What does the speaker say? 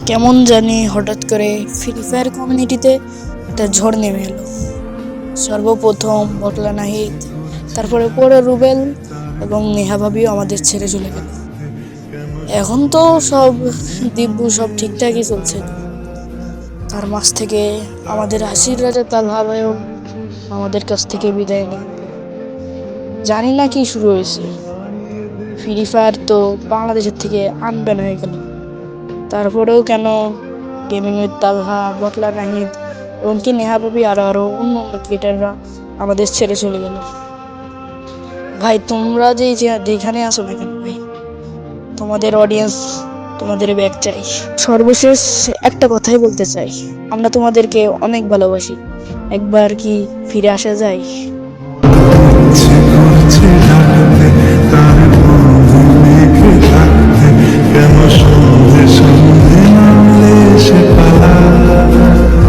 কেমন জানি হঠাৎ করে ফ্রি ফায়ার কমিউনিটিতে একটা ঝড় নেমে এলো। সর্বপ্রথম বটলা নাহিদ, তারপরে পরে রুবেল এবং নেহা ভাবিও আমাদের ছেড়ে চলে গেল। এখন তো সব দিব্যু সব ঠিকঠাকই চলছে, তার মাঝ থেকে আমাদের হাসির রাজা তালহা ভাইও আমাদের কাছ থেকে বিদায় নিল। জানি না কি শুরু হয়েছে, ফ্রি ফায়ার তো বাংলাদেশের থেকে আনব্যান হয়ে গেল। তারপরেও কেন গেমিং উইথ তালহা, বটলা নাহিদ এবং কি নেহা ভাবি আরো অন্য অন্য ক্রিয়েটাররা আমাদের ছেড়ে চলে গেল। ভাই তোমরা যেখানে আছো না কেন ভাই, তোমাদের অডিয়েন্স তোমাদের ব্যাক চাই। সর্বশেষ একটা কথাই বলতে চাই, আমরা তোমাদেরকে অনেক ভালোবাসি। একবার কি ফিরে আসা যায়?